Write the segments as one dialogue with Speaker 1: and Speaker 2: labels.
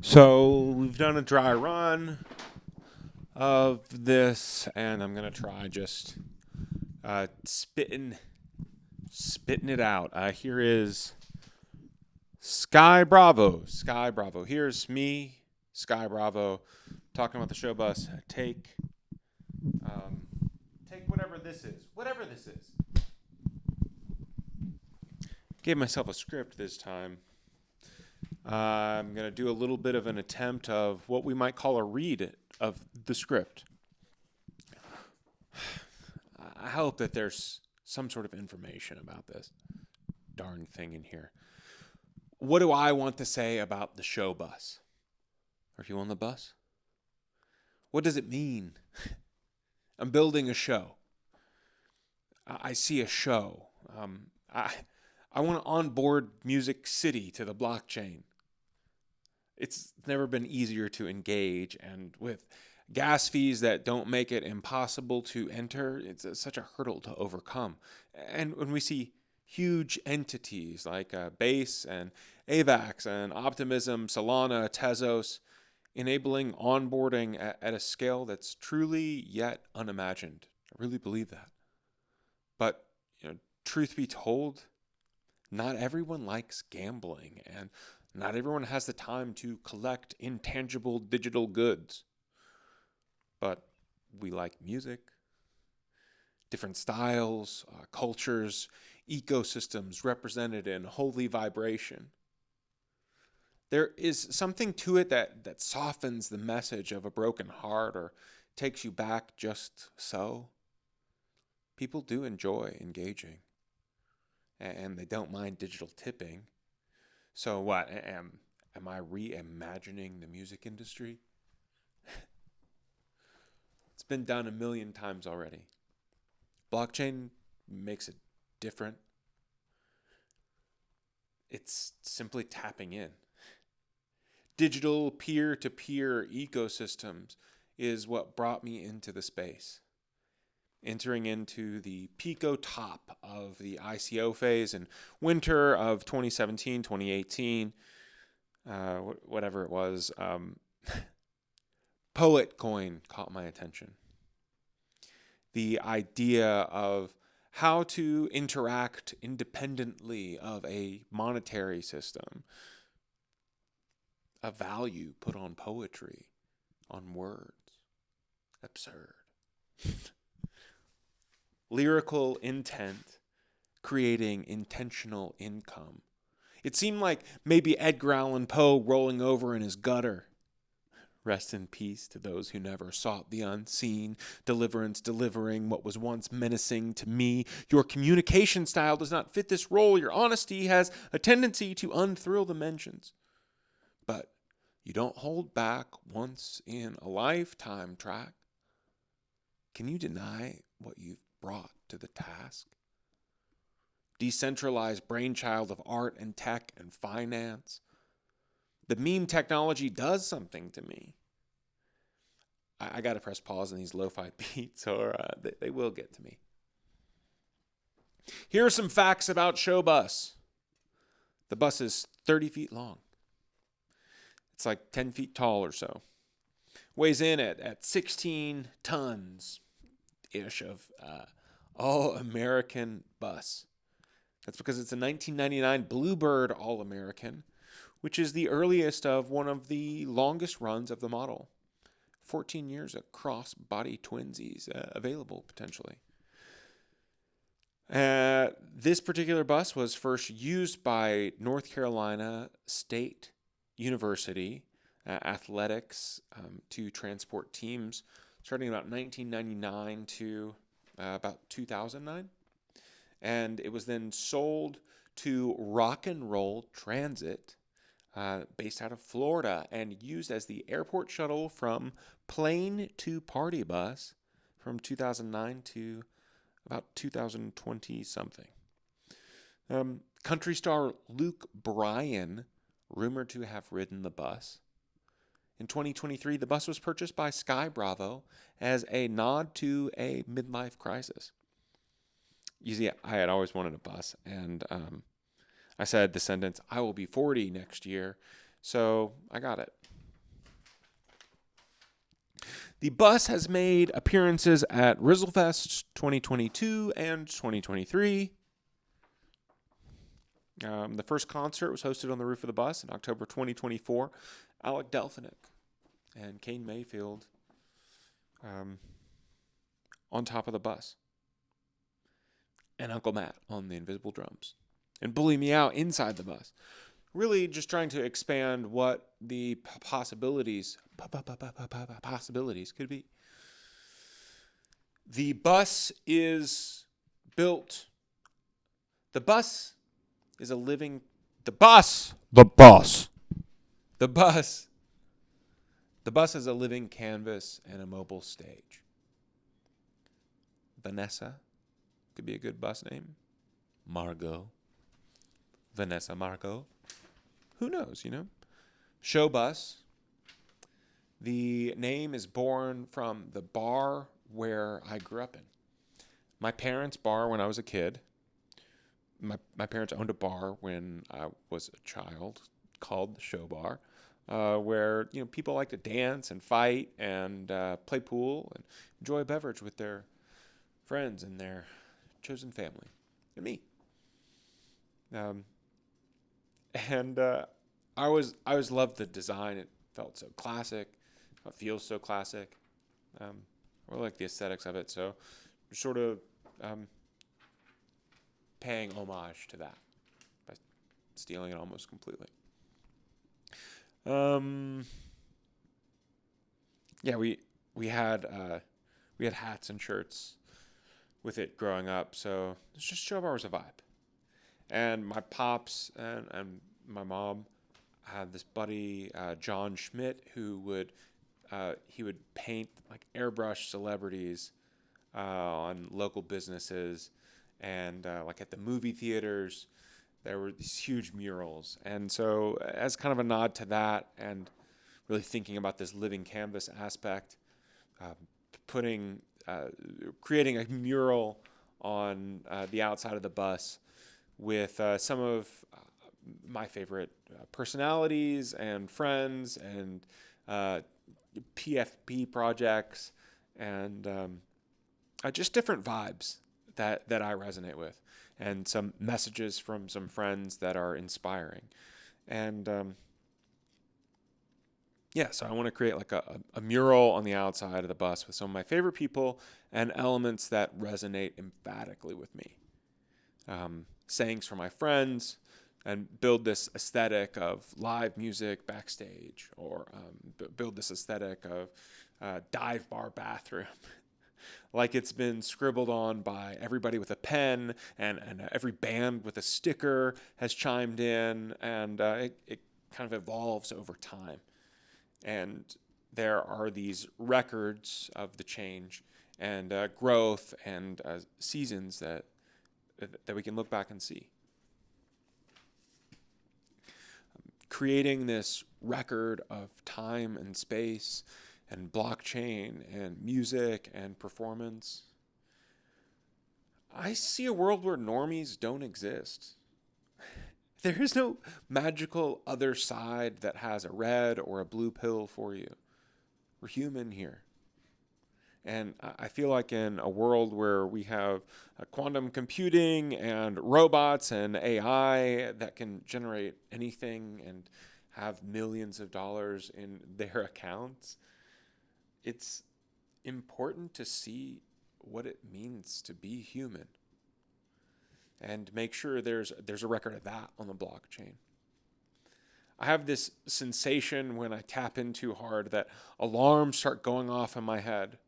Speaker 1: So we've done a dry run of this, and I'm gonna try just spitting it out. Here is Sky Bravo. Sky Bravo. Here's me, Sky Bravo, talking about the show bus. Um, take whatever this is. Whatever this is. Gave myself a script this time. I'm going to do a little bit of an attempt of what we might call a read of the script. I hope that there's some sort of information about this darn thing in here. What do I want to say about the show bus? Are you on the bus? What does it mean? I'm building a show. I see a show. I want to onboard Music City to the blockchain. It's never been easier to engage, and with gas fees that don't make it impossible to enter, it's such a hurdle to overcome. And when we see huge entities like Base and AVAX and Optimism, Solana, Tezos, enabling onboarding at a scale that's truly yet unimagined. I really believe that. But, truth be told, not everyone likes gambling, and not everyone has the time to collect intangible digital goods. But we like music, different styles, cultures, ecosystems represented in holy vibration. There is something to it that softens the message of a broken heart or takes you back just so. People do enjoy engaging, and they don't mind digital tipping. So what? Am I reimagining the music industry? It's been done a million times already. Blockchain makes it different. It's simply tapping in. Digital peer-to-peer ecosystems is what brought me into the space. Entering into the pico top of the ICO phase in winter of 2017, 2018, whatever it was, Poet Coin caught my attention. The idea of how to interact independently of a monetary system, a value put on poetry, on words, absurd. Lyrical intent, creating intentional income. It seemed like maybe Edgar Allan Poe rolling over in his gutter. Rest in peace to those who never sought the unseen, deliverance delivering what was once menacing to me. Your communication style does not fit this role. Your honesty has a tendency to unthrill the mentions. But you don't hold back once in a lifetime track. Can you deny what you've brought to the task? Decentralized brainchild of art and tech and finance. The meme technology does something to me. I got to press pause on these lo-fi beats or they will get to me. Here are some facts about Showbus. The bus is 30 feet long. It's like 10 feet tall or so. Weighs in at 16 tons-ish of all-American bus. That's because it's a 1999 Bluebird All-American, which is the earliest of one of the longest runs of the model. 14 years of cross-body twinsies available, potentially. This particular bus was first used by North Carolina State University athletics to transport teams starting about 1999 to about 2009. And it was then sold to Rock and Roll Transit, based out of Florida, and used as the airport shuttle from plane to party bus from 2009 to about 2020 something. Country star Luke Bryan, rumored to have ridden the bus. In 2023, the bus was purchased by Sky Bravo as a nod to a midlife crisis. You see, I had always wanted a bus, and I said, descendants, I will be 40 next year, so I got it. The bus has made appearances at Rizzlefest 2022 and 2023. The first concert was hosted on the roof of the bus in October 2024. Alec Delphinick and Kane Mayfield on top of the bus. And Uncle Matt on the invisible drums. And Bully Me Out inside the bus. Really just trying to expand what the possibilities could be. The bus is built. The bus is a living. The bus is a living canvas and a mobile stage. Vanessa could be a good bus name. Margot. Vanessa Margot. Who knows, Showbus. The name is born from the bar where I grew up in. My parents' bar when I was a kid. My parents owned a bar when I was a child called the Show Bar, where people like to dance and fight and play pool and enjoy a beverage with their friends and their chosen family and me. I always loved the design. It felt so classic. It feels so classic. I like the aesthetics of it. So sort of paying homage to that by stealing it almost completely. Yeah, we had hats and shirts with it growing up. So it's just Show Bar was a vibe. And my pops and my mom had this buddy, John Schmidt, who would paint like airbrush celebrities on local businesses, and like at the movie theaters, there were these huge murals. And so, as kind of a nod to that, and really thinking about this living canvas aspect, creating a mural on the outside of the bus with some of my favorite personalities and friends and PFP projects and just different vibes that I resonate with, and some messages from some friends that are inspiring. And so I want to create like a mural on the outside of the bus with some of my favorite people and elements that resonate emphatically with me. Sayings from my friends, and build this aesthetic of live music backstage, or build this aesthetic of dive bar bathroom. Like it's been scribbled on by everybody with a pen, and every band with a sticker has chimed in, and it kind of evolves over time. And there are these records of the change and growth and seasons that we can look back and see. Creating this record of time and space and blockchain and music and performance. I see a world where normies don't exist. There is no magical other side that has a red or a blue pill for you. We're human here. And I feel like in a world where we have quantum computing and robots and AI that can generate anything and have millions of dollars in their accounts, it's important to see what it means to be human and make sure there's a record of that on the blockchain. I have this sensation when I tap in too hard that alarms start going off in my head.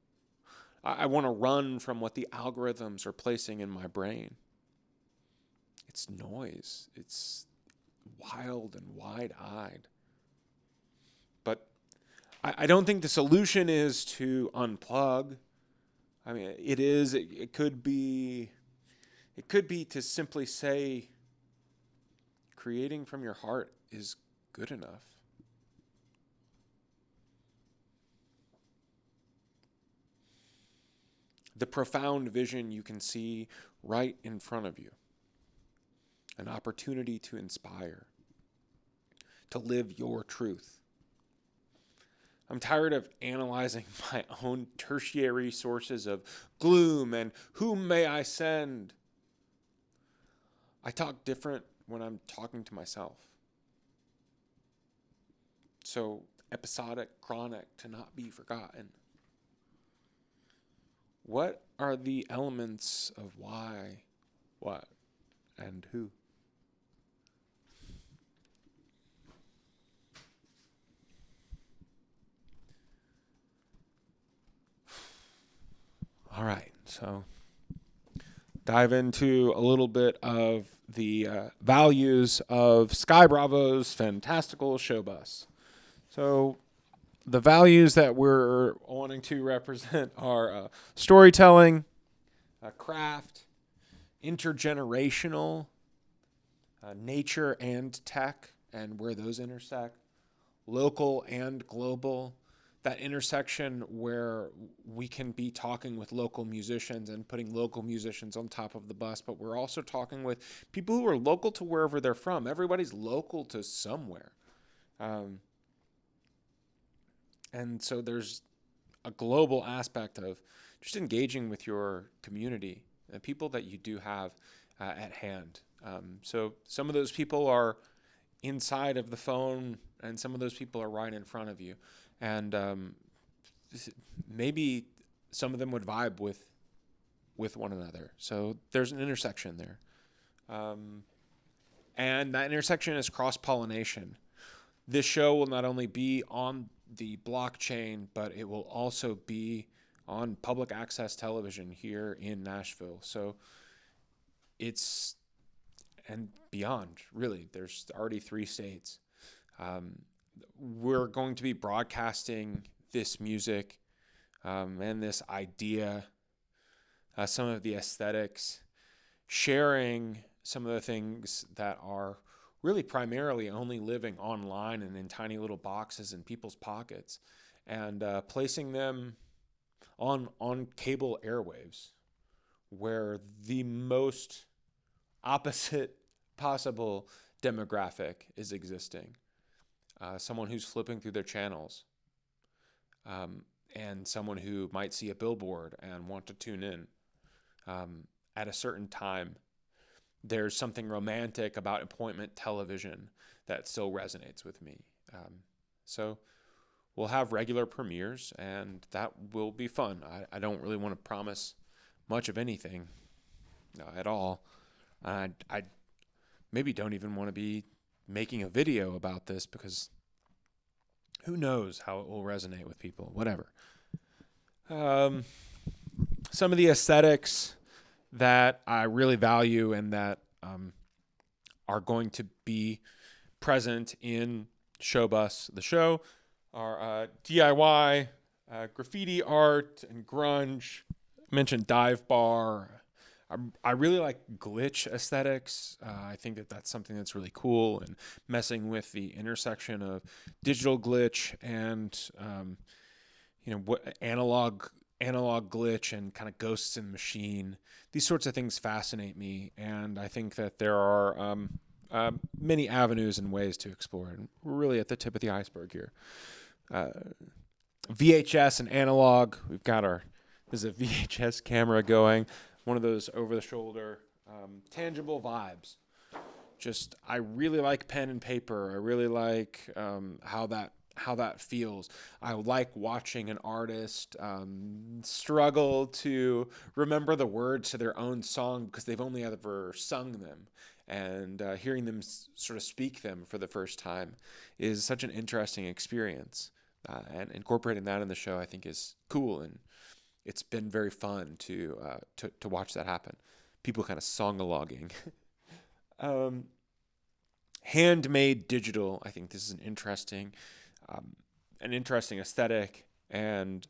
Speaker 1: I want to run from what the algorithms are placing in my brain. It's noise. It's wild and wide-eyed. But I don't think the solution is to unplug. I mean, it is. It could be to simply say, creating from your heart is good enough. The profound vision you can see right in front of you. An opportunity to inspire, to live your truth. I'm tired of analyzing my own tertiary sources of gloom and whom may I send. I talk different when I'm talking to myself. So episodic, chronic, to not be forgotten. What are the elements of why, what, and who? All right, so dive into a little bit of the values of Sky Bravo's Fantastical Showbus. So the values that we're wanting to represent are storytelling, craft, intergenerational, nature and tech, and where those intersect, local and global, that intersection where we can be talking with local musicians and putting local musicians on top of the bus, but we're also talking with people who are local to wherever they're from. Everybody's local to somewhere. And so there's a global aspect of just engaging with your community and people that you do have at hand. So some of those people are inside of the phone and some of those people are right in front of you. And maybe some of them would vibe with one another. So there's an intersection there. And that intersection is cross-pollination. This show will not only be on the blockchain, but it will also be on public access television here in Nashville. So it's, and beyond, really, there's already 3 states. We're going to be broadcasting this music and this idea, some of the aesthetics, sharing some of the things that are really primarily only living online and in tiny little boxes in people's pockets, and placing them on cable airwaves where the most opposite possible demographic is existing. Someone who's flipping through their channels, and someone who might see a billboard and want to tune in at a certain time. There's something romantic about appointment television that still resonates with me. So we'll have regular premieres, and that will be fun. I don't really want to promise much of anything at all. I maybe don't even want to be making a video about this because who knows how it will resonate with people, whatever. Some of the aesthetics that I really value and that are going to be present in Showbus, the show, are DIY, graffiti art, and grunge. I mentioned dive bar. I really like glitch aesthetics. I think that that's something that's really cool, and messing with the intersection of digital glitch and what analog glitch and kind of ghosts in the machine. These sorts of things fascinate me, and I think that there are many avenues and ways to explore it. And we're really at the tip of the iceberg here. VHS and analog. There's a VHS camera going. One of those over-the-shoulder, tangible vibes. I really like pen and paper. I really like how that feels. I like watching an artist struggle to remember the words to their own song because they've only ever sung them. And hearing them sort of speak them for the first time is such an interesting experience. And incorporating that in the show, I think, is cool, and it's been very fun to watch that happen. People kind of song-a-logging. Handmade digital. I think this is an interesting aesthetic, and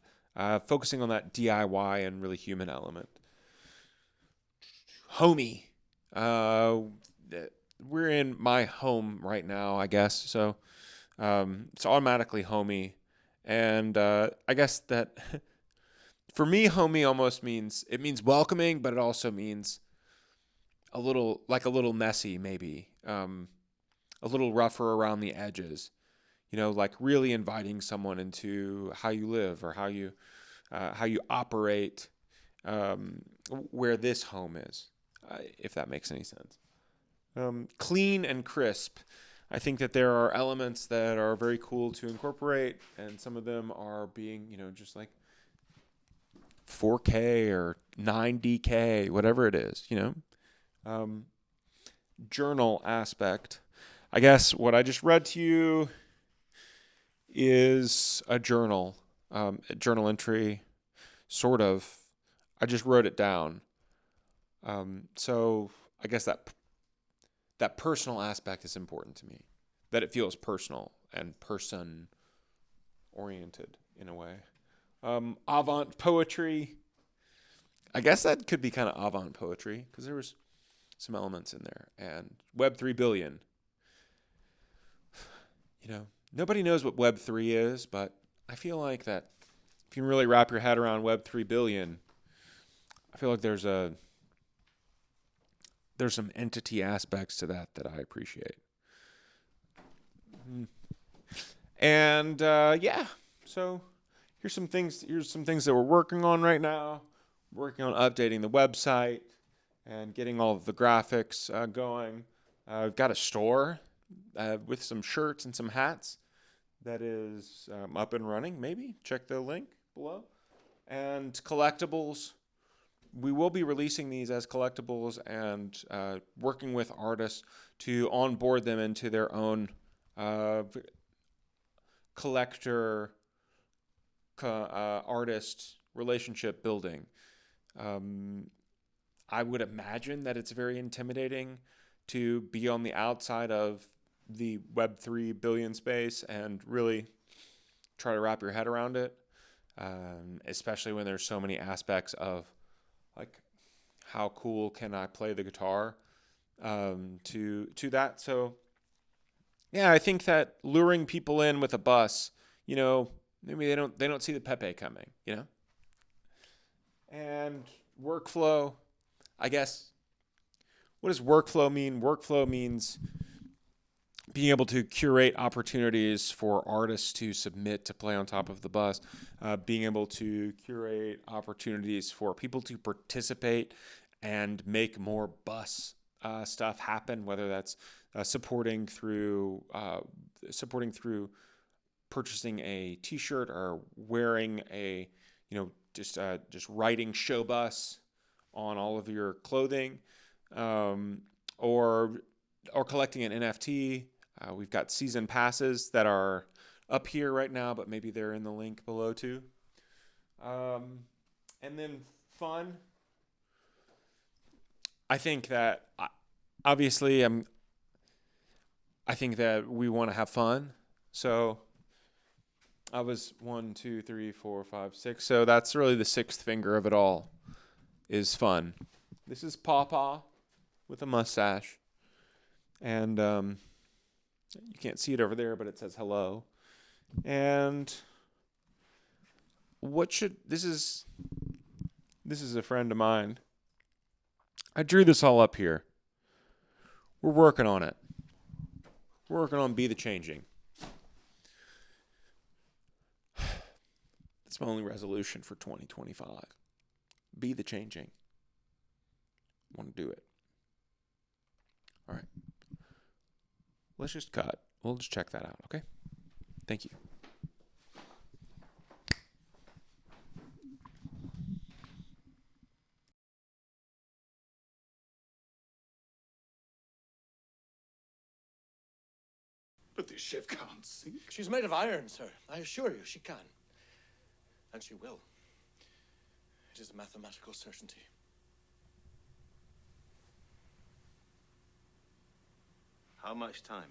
Speaker 1: focusing on that DIY and really human element. Homey. We're in my home right now, I guess. So it's automatically homey, and I guess that. For me, homey almost means welcoming, but it also means a little messy, maybe, a little rougher around the edges. like really inviting someone into how you live or how you operate, where this home is, if that makes any sense. Clean and crisp. I think that there are elements that are very cool to incorporate, and some of them are being, just like 4K or 9DK, whatever it is, Journal aspect. I guess what I just read to you is a journal entry, sort of. I just wrote it down. So I guess that personal aspect is important to me, that it feels personal and person-oriented in a way. Avant poetry. I guess that could be kind of avant poetry because there was some elements in there. And Web 3 billion. Nobody knows what Web 3 is, but I feel like that if you can really wrap your head around Web 3 billion, I feel like there's some entity aspects to that I appreciate. And so here's some things that we're working on right now. Working on updating the website and getting all of the graphics going. I've got a store with some shirts and some hats that is up and running. Maybe check the link below. And collectibles. We will be releasing these as collectibles and working with artists to onboard them into their own collector artist relationship building. I would imagine that it's very intimidating to be on the outside of the Web 3 billion space and really try to wrap your head around it, especially when there's so many aspects of like how cool can I play the guitar to that. So yeah, I think that luring people in with a bus, maybe they don't see the Pepe coming, And workflow, I guess. What does workflow mean? Workflow means being able to curate opportunities for artists to submit to play on top of the bus, being able to curate opportunities for people to participate and make more bus stuff happen, whether that's supporting through purchasing a T-shirt or wearing a, just writing Showbus on all of your clothing, or collecting an NFT. We've got season passes that are up here right now, but maybe they're in the link below too. And then fun. I think that obviously I think that we want to have fun. So I was 1, 2, 3, 4, 5, 6. So that's really the sixth finger of it all is fun. This is Pawpaw with a mustache. And you can't see it over there, but it says hello. And this is a friend of mine. I drew this all up here. We're working on it. We're working on Be the Changing. That's my only resolution for 2025. Be the changing. I want to do it. All right. Let's just cut. We'll just check that out, okay? Thank you.
Speaker 2: But this ship can't sink.
Speaker 3: She's made of iron, sir. I assure you, she can. And she will. It is a mathematical certainty.
Speaker 2: How much time?